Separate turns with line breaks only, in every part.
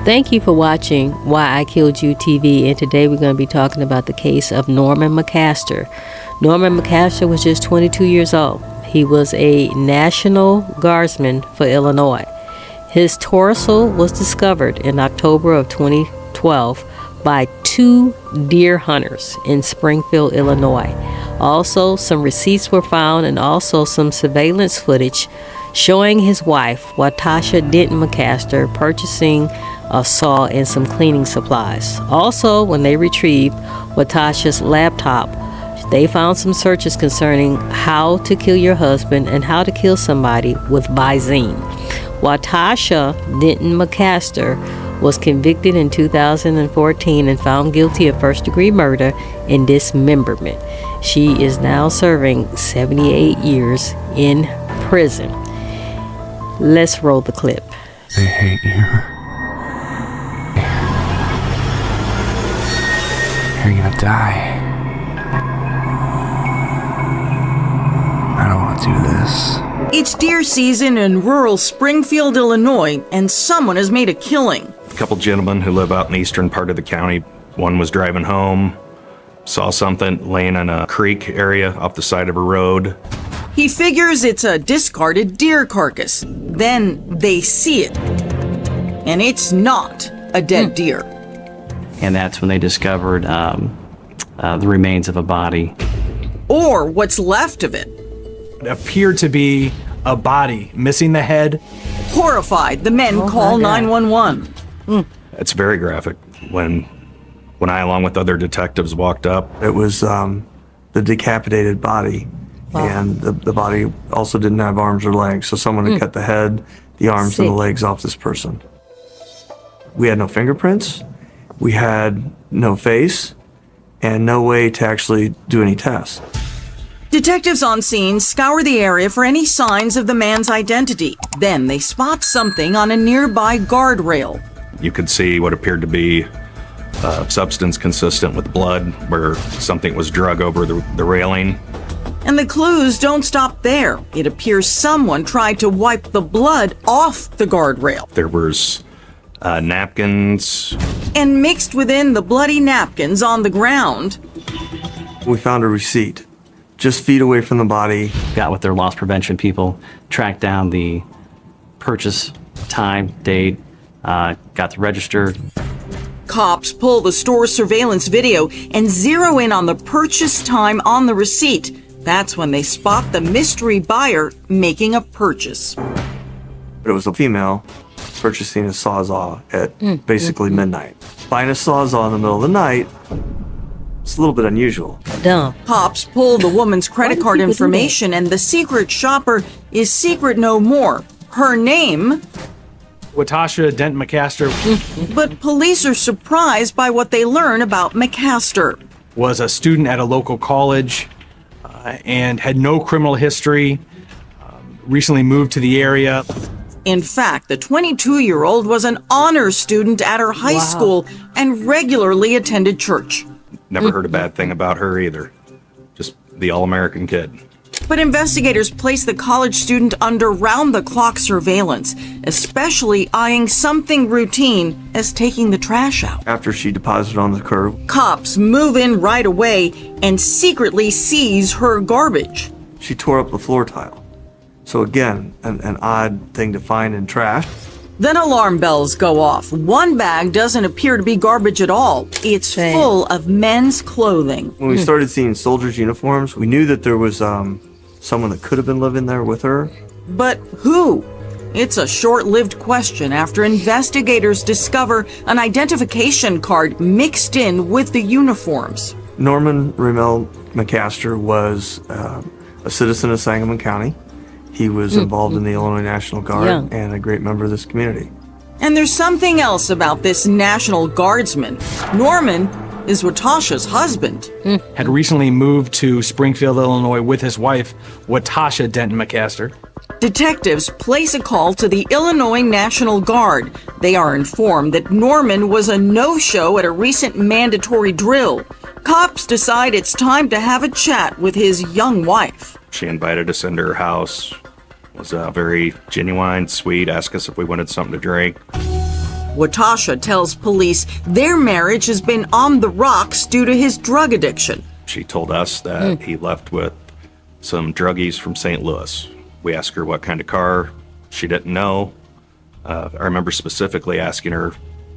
Thank you for watching Why I Killed You TV, and today we're going to be talking about the case of Norman McCaster. Norman McCaster was just 22 years old. He was a National Guardsman for Illinois. His torso was discovered in October of 2012 by 2 deer hunters in Springfield, Illinois. Also, some receipts were found and also some surveillance footage showing his wife, Watasha Denton McCaster, purchasing a saw and some cleaning supplies. Also, when they retrieved Watasha's laptop, they found some searches concerning how to kill your husband and how to kill somebody with Visine. Watasha Denton McCaster was convicted in 2014 and found guilty of first-degree murder and dismemberment. She is now serving 78 years in prison. Let's roll the clip.
They hate you. You're gonna die. I don't want to do this.
It's deer season in rural Springfield, Illinois, and someone has made a killing.
A couple gentlemen who live out in the eastern part of the county. One was driving home, saw something laying in a creek area off the side of a road.
He figures it's a discarded deer carcass. Then they see it, and it's not a dead deer.
And that's when they discovered the remains of a body.
Or what's left of it.
It appeared to be a body, missing the head.
Horrified, the men call 911.
It's very graphic. When I, along with other detectives, walked up,
it was the decapitated body. Wow. And the body also didn't have arms or legs, so someone had cut the head, the arms, and the legs off this person. We had no fingerprints. We had no face and no way to actually do any tests.
Detectives on scene scour the area for any signs of the man's identity. Then they spot something on a nearby guardrail.
you could see what appeared to be substance consistent with blood, where something was drug over the railing.
And the clues don't stop there. It appears someone tried to wipe the blood off the guardrail.
There was napkins.
And mixed within the bloody napkins on the ground,
we found a receipt just feet away from the body.
Got with their loss prevention people, tracked down the purchase time, date, got the register.
Cops pull the store surveillance video and zero in on the purchase time on the receipt. That's when they spot the mystery buyer making a purchase.
It was a female purchasing a Sawzall at basically midnight. Buying a Sawzall in the middle of the night, it's a little bit unusual.
Dumb.
Cops pull the woman's credit card information, and the secret shopper is secret no more. Her name,
Watasha Denton McCaster,
but police are surprised by what they learn about McCaster.
was a student at a local college and had no criminal history, recently moved to the area.
In fact, the 22-year-old was an honors student at her high school and regularly attended church.
Never heard a bad thing about her either. Just the all-American kid.
But investigators placed the college student under round-the-clock surveillance, especially eyeing something routine as taking the trash out.
After she deposited on the curb,
Cops move in right away and secretly seize her garbage.
she tore up the floor tile. So again, an odd thing to find in trash.
Then alarm bells go off. One bag doesn't appear to be garbage at all. It's full of men's clothing.
When we started seeing soldiers' uniforms, we knew that there was someone that could have been living there with her.
But who? It's a short-lived question after investigators discover an identification card mixed in with the uniforms.
Norman Ramel McCaster was a citizen of Sangamon County. He was involved in the Illinois National Guard and a great member of this community.
And there's something else about this National Guardsman. Norman is Watasha's husband.
Had recently moved to Springfield, Illinois with his wife, Watasha Denton McCaster.
Detectives place a call to the Illinois National Guard. They are informed that Norman was a no-show at a recent mandatory drill. Cops decide it's time to have a chat with his young wife.
She invited us into her house. Was very genuine, sweet, asked us if we wanted something to drink.
Watasha tells police their marriage has been on the rocks due to his drug addiction.
She told us that he left with some druggies from St. Louis. We asked her what kind of car. She didn't know. I remember specifically asking her,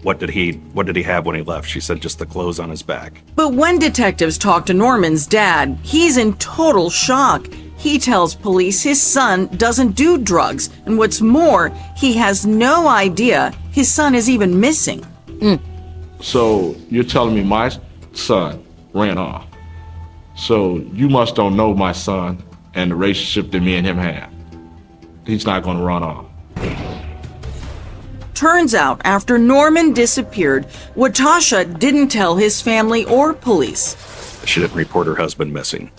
what did he have when he left? She said just the clothes on his back.
But when detectives talk to Norman's dad, he's in total shock. He tells police his son doesn't do drugs, and what's more, he has no idea his son is even missing.
So you're telling me my son ran off. So you must don't know my son and the relationship that me and him have. He's not going to run off.
Turns out, after Norman disappeared, Watasha didn't tell his family or police.
She didn't report her husband missing.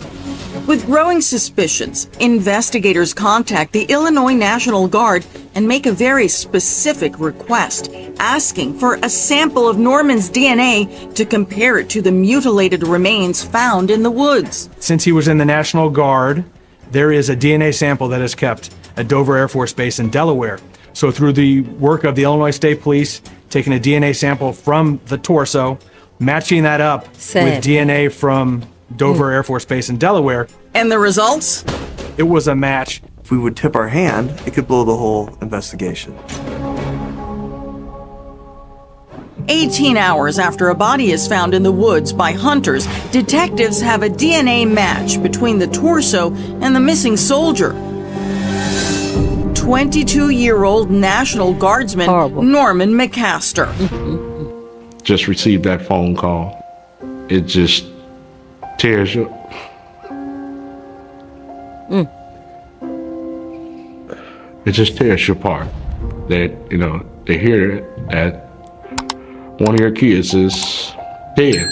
With growing suspicions, investigators contact the Illinois National Guard and make a very specific request, asking for a sample of Norman's DNA to compare it to the mutilated remains found in the woods.
Since he was in the National Guard, there is a DNA sample that is kept at Dover Air Force Base in Delaware. So through the work of the Illinois State Police, taking a DNA sample from the torso, matching that up with DNA from Dover Air Force Base in Delaware.
And the results?
It was a match.
If we would tip our hand, it could blow the whole investigation.
18 hours after a body is found in the woods by hunters, detectives have a DNA match between the torso and the missing soldier. 22-year-old National Guardsman Norman McCaster.
Just received that phone call. It just tears you. It just tears you apart. That, you know, they hear that one of your kids is dead.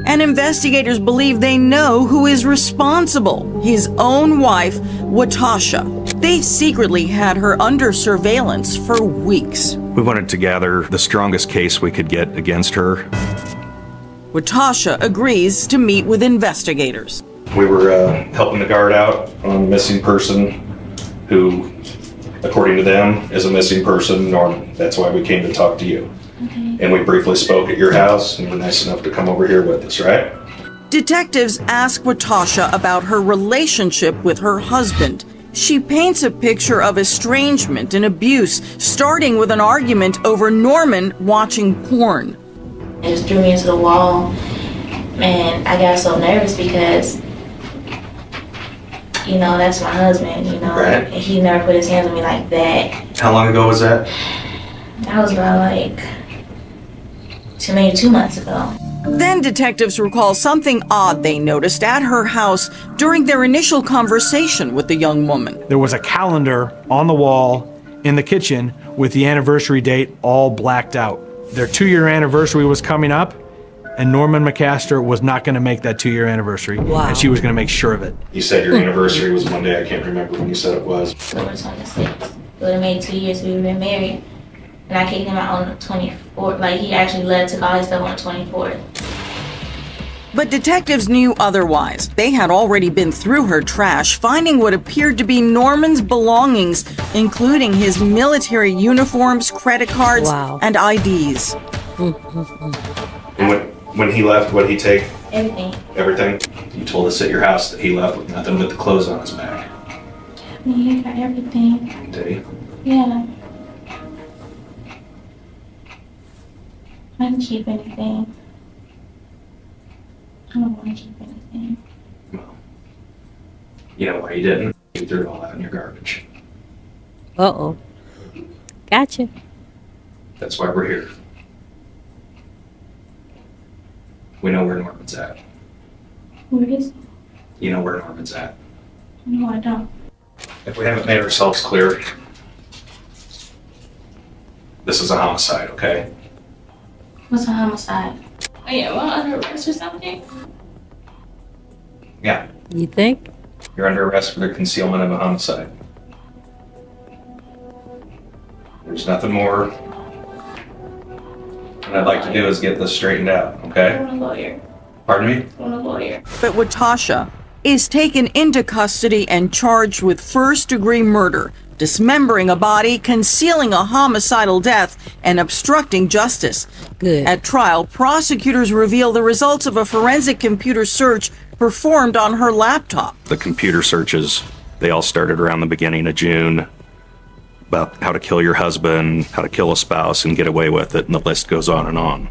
And investigators believe they know who is responsible. His own wife, Watasha. They secretly had her under surveillance for weeks.
We wanted to gather the strongest case we could get against her.
Watasha agrees to meet with investigators.
We were helping the guard out on a missing person who, according to them, is a missing person, Norman. That's why we came to talk to you. And we briefly spoke at your house, and you were nice enough to come over here with us, right?
Detectives ask Watasha about her relationship with her husband. She paints a picture of estrangement and abuse, starting with an argument over Norman watching porn.
It just threw me into the wall, and I got so nervous because, you know, that's my husband, you know,
right.
And he never put his hands on me like that.
How long ago was that?
That was about like maybe 2 months ago.
Then detectives recall something odd they noticed at her house during their initial conversation with the young woman.
There was a calendar on the wall in the kitchen with the anniversary date all blacked out. Their 2-year anniversary was coming up, and Norman McCaster was not going to make that 2-year anniversary.
Wow.
And she was going to make sure of it.
You said your anniversary was Monday. I can't remember when you said it was.
We were 26. It would have made 2 years we would have been married. And I kicked him out on the 24th. Like, he actually took all his stuff on the 24th.
But detectives knew otherwise. They had already been through her trash, finding what appeared to be Norman's belongings, including his military uniforms, credit cards, and IDs.
And when he left, what did he take?
Everything.
Everything? You told us at your house that he left with nothing but the clothes on his back.
Yeah, he got everything.
Did he?
Yeah. I didn't keep anything. I don't want to keep anything.
Well, you know why you didn't? You threw it all out in your garbage.
Uh-oh. Gotcha.
That's why we're here. We know where Norman's at.
Where is it?
You know where Norman's at.
No, I don't.
If we haven't made ourselves clear, this is a homicide, okay?
What's a homicide? Oh yeah, well, under arrest or something?
Yeah,
You think?
you're under arrest for the concealment of a homicide. There's nothing more. What I'd like to do is get this straightened out,
I
okay?
want a lawyer.
Pardon me?
I want a lawyer.
But Watasha is taken into custody and charged with first-degree murder. dismembering a body, concealing a homicidal death, and obstructing justice.
Good.
At trial, prosecutors reveal the results of a forensic computer search performed on her laptop.
The computer searches, they all started around the beginning of June, about how to kill your husband, how to kill a spouse and get away with it, and the list goes on and on.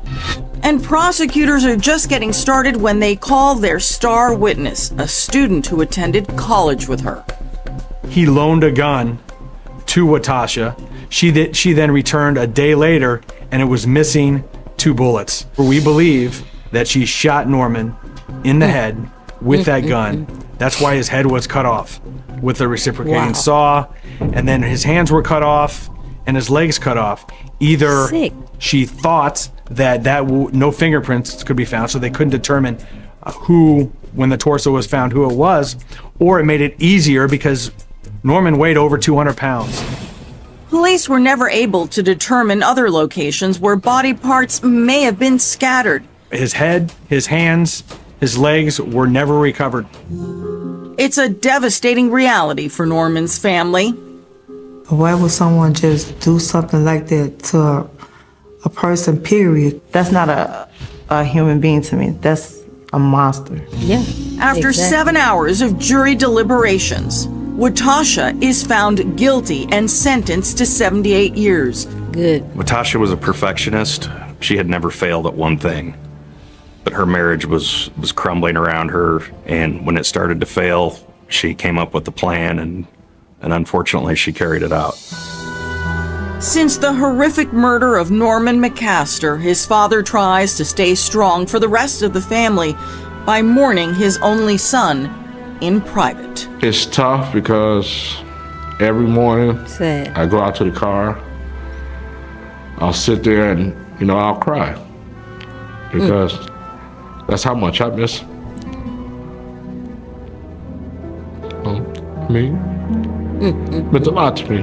And prosecutors are just getting started when they call their star witness, a student who attended college with her.
He loaned a gun to Watasha. She then returned a day later, and it was missing 2 bullets. We believe that she shot Norman in the head with that gun. That's why his head was cut off with a reciprocating saw, and then his hands were cut off and his legs cut off. Either
Sick.
she thought that no fingerprints could be found, so they couldn't determine who, when the torso was found, who it was, or it made it easier because Norman weighed over 200 pounds.
Police were never able to determine other locations where body parts may have been scattered.
His head, his hands, his legs were never recovered.
It's a devastating reality for Norman's family.
Why would someone just do something like that to a person, period? That's not a human being to me. That's a monster.
Yeah.
After
exactly.
7 hours of jury deliberations, Watasha is found guilty and sentenced to 78 years.
Good.
Watasha was a perfectionist. She had never failed at one thing. But her marriage was crumbling around her, and when it started to fail, she came up with a plan, and unfortunately, she carried it out.
Since the horrific murder of Norman McCaster, his father tries to stay strong for the rest of the family by mourning his only son in private.
It's tough because every morning
Sad.
I go out to the car, I'll sit there and, I'll cry. Because that's how much I miss me. Meant a lot to me.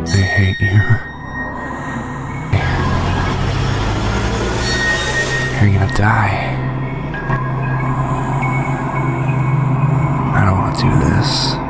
They hate you. You're gonna die. I don't want to do this.